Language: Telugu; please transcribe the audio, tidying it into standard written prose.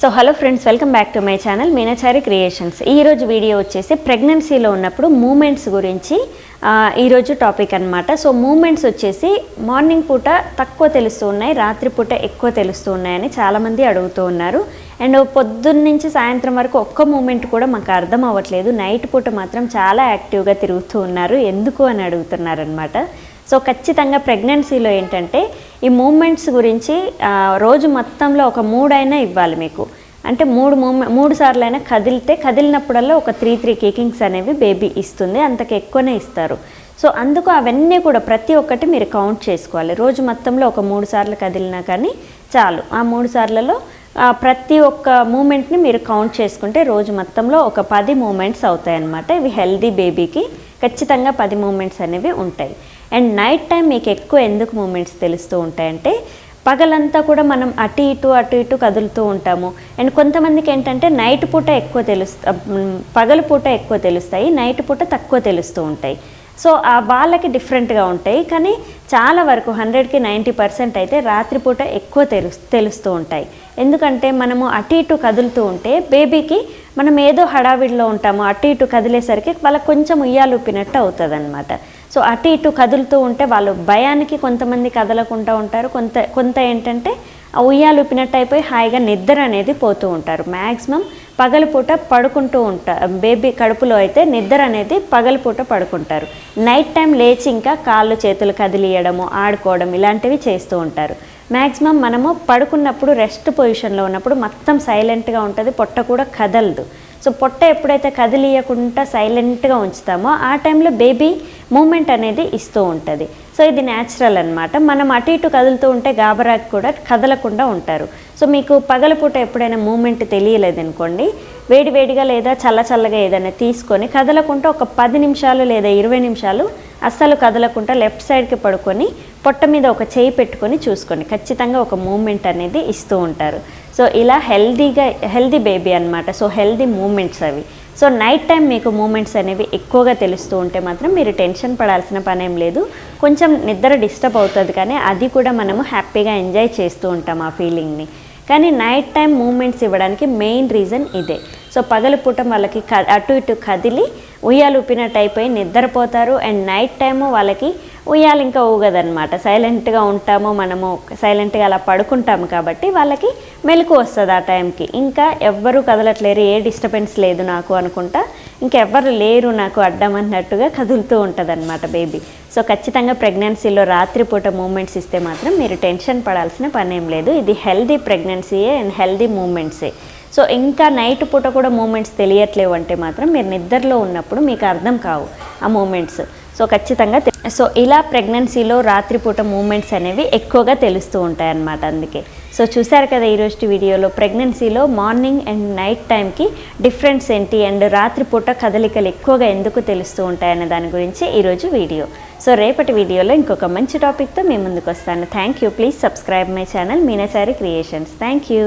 So hello friends, welcome back to my channel Meenachari creations. ఈరోజు వీడియో వచ్చేసి ప్రెగ్నెన్సీలో ఉన్నప్పుడు మూమెంట్స్ గురించి ఈరోజు టాపిక్ అనమాట. సో మూమెంట్స్ వచ్చేసి మార్నింగ్ పూట తక్కువ తెలుస్తూ ఉన్నాయి, రాత్రిపూట ఎక్కువ తెలుస్తూ ఉన్నాయని చాలామంది అడుగుతూ ఉన్నారు. అండ్ పొద్దున్న నుంచి సాయంత్రం వరకు ఒక్క మూమెంట్ కూడా మాకు అర్థం అవ్వట్లేదు, నైట్ పూట మాత్రం చాలా యాక్టివ్గా తిరుగుతూ ఉన్నారు, ఎందుకు అని అడుగుతున్నారనమాట. సో ఖచ్చితంగా ప్రెగ్నెన్సీలో ఏంటంటే ఈ మూమెంట్స్ గురించి రోజు మొత్తంలో ఒక 3 అయినా ఇవ్వాలి మీకు. అంటే 3 సార్లు అయినా కదిలినప్పుడల్లా ఒక 3 కికింగ్స్ అనేవి బేబీ ఇస్తుంది, అంతకు ఎక్కువనే ఇస్తారు. సో అందుకు అవన్నీ కూడా ప్రతి ఒక్కటి మీరు కౌంట్ చేసుకోవాలి. రోజు మొత్తంలో ఒక 3 సార్లు కదిలినా కానీ చాలు. ఆ 3 సార్లలో ప్రతి ఒక్క మూమెంట్ని మీరు కౌంట్ చేసుకుంటే రోజు మొత్తంలో ఒక 10 మూమెంట్స్ అవుతాయి అన్నమాట. ఇవి హెల్దీ బేబీకి ఖచ్చితంగా 10 మూమెంట్స్ అనేవి ఉంటాయి. అండ్ నైట్ టైం మీకు ఎక్కువ ఎందుకు మూమెంట్స్ తెలుస్తూ ఉంటాయంటే, పగలంతా కూడా మనం అటు ఇటు కదులుతూ ఉంటాము. అండ్ కొంతమందికి ఏంటంటే నైట్ పూట ఎక్కువ పగలు పూట ఎక్కువ తెలుస్తాయి, నైట్ పూట తక్కువ తెలుస్తూ ఉంటాయి. సో వాళ్ళకి డిఫరెంట్గా ఉంటాయి. కానీ చాలా వరకు 100కి 90% అయితే రాత్రిపూట ఎక్కువ తెలుస్తూ ఉంటాయి. ఎందుకంటే మనము అటు ఇటు కదులుతూ ఉంటే బేబీకి మనం ఏదో హడావిడిలో ఉంటాము, అటు ఇటు కదిలేసరికి వాళ్ళకి కొంచెం ఉయ్యాలు ఊపినట్టు అవుతుంది అనమాట. సో అటు ఇటు కదులుతూ ఉంటే వాళ్ళు భయానికి కొంతమంది కదలకుండా ఉంటారు, కొంత ఏంటంటే ఆ ఉయ్యాలు ఊపినట్టు అయిపోయి హాయిగా నిద్ర అనేది పోతూ ఉంటారు. మ్యాక్సిమం పగలపూట పడుకుంటూ ఉంటారు. బేబీ కడుపులో అయితే నిద్ర అనేది పగలపూట పడుకుంటారు. నైట్ టైం లేచి ఇంకా కాళ్ళు చేతులు కదిలియడము, ఆడుకోవడం ఇలాంటివి చేస్తూ ఉంటారు. మ్యాక్సిమం మనము పడుకున్నప్పుడు రెస్ట్ పొజిషన్లో ఉన్నప్పుడు మొత్తం సైలెంట్గా ఉంటుంది, పొట్ట కూడా కదలదు. సో పొట్ట ఎప్పుడైతే కదిలియకుండా సైలెంట్గా ఉంచుతామో ఆ టైంలో బేబీ మూమెంట్ అనేది ఇస్తూ ఉంటుంది. సో ఇది న్యాచురల్ అనమాట. మనం అటు ఇటు కదులుతూ ఉంటే గాబరాకి కూడా కదలకుండా ఉంటారు. సో మీకు పగలపూట ఎప్పుడైనా మూమెంట్ తెలియలేదనుకోండి, వేడివేడిగా లేదా చల్లగా ఏదైనా తీసుకొని కదలకుండా ఒక 10 నిమిషాలు లేదా 20 నిమిషాలు అస్సలు కదలకుండా లెఫ్ట్ సైడ్కి పడుకొని పొట్ట మీద ఒక చేయి పెట్టుకొని చూసుకోండి, ఖచ్చితంగా ఒక మూమెంట్ అనేది ఇస్తూ ఉంటారు. సో ఇలా హెల్దీ బేబీ అనమాట. సో హెల్దీ మూమెంట్స్ అవి. సో నైట్ టైం మీకు మూమెంట్స్ అనేవి ఎక్కువగా తెలుస్తూ ఉంటే మాత్రం మీరు టెన్షన్ పడాల్సిన పని ఏం లేదు. కొంచెం నిద్ర డిస్టర్బ్ అవుతుంది, కానీ అది కూడా మనము హ్యాపీగా ఎంజాయ్ చేస్తూ ఉంటాం ఆ ఫీలింగ్ని. కానీ నైట్ టైం మూమెంట్స్ ఇవ్వడానికి మెయిన్ రీజన్ ఇదే. సో పగలపూట వాళ్ళకి అటు ఇటు కదిలి ఉయ్యాలు ఊపినట్టు అయిపోయి నిద్రపోతారు. అండ్ నైట్ టైము వాళ్ళకి ఉయ్యాలు ఇంకా ఊగదనమాట, సైలెంట్గా ఉంటాము, మనము సైలెంట్గా అలా పడుకుంటాము కాబట్టి వాళ్ళకి మెలకు వస్తుంది ఆ టైంకి. ఇంకా ఎవ్వరూ కదలట్లేరు, ఏ డిస్టర్బెన్స్ లేదు నాకు అనుకుంటా, ఇంకెవ్వరు లేరు నాకు అడ్డం అన్నట్టుగా కదులుతూ ఉంటుంది అనమాట బేబీ. సో ఖచ్చితంగా ప్రెగ్నెన్సీలో రాత్రిపూట మూమెంట్స్ ఇస్తే మాత్రం మీరు టెన్షన్ పడాల్సిన పని ఏం లేదు. ఇది హెల్దీ ప్రెగ్నెన్సీయే అండ్ హెల్దీ మూమెంట్సే. సో ఇంకా నైట్ పూట కూడా మూమెంట్స్ తెలియట్లేవు అంటే మాత్రం మీరు నిద్రలో ఉన్నప్పుడు మీకు అర్థం కావు ఆ మూమెంట్స్. సో ఖచ్చితంగా సో ఇలా ప్రెగ్నెన్సీలో రాత్రిపూట మూమెంట్స్ అనేవి ఎక్కువగా తెలుస్తూ ఉంటాయి అన్నమాట. అందుకే సో చూసారు కదా ఈరోజు వీడియోలో ప్రెగ్నెన్సీలో మార్నింగ్ అండ్ నైట్ టైంకి డిఫరెన్స్ ఏంటి, అండ్ రాత్రిపూట కదలికలు ఎక్కువగా ఎందుకు తెలుస్తూ ఉంటాయనే దాని గురించి ఈరోజు వీడియో. సో రేపటి వీడియోలో ఇంకొక మంచి టాపిక్తో మీ ముందుకు వస్తాను. Thank you. Please subscribe my channel Meenachari creations. Thank you.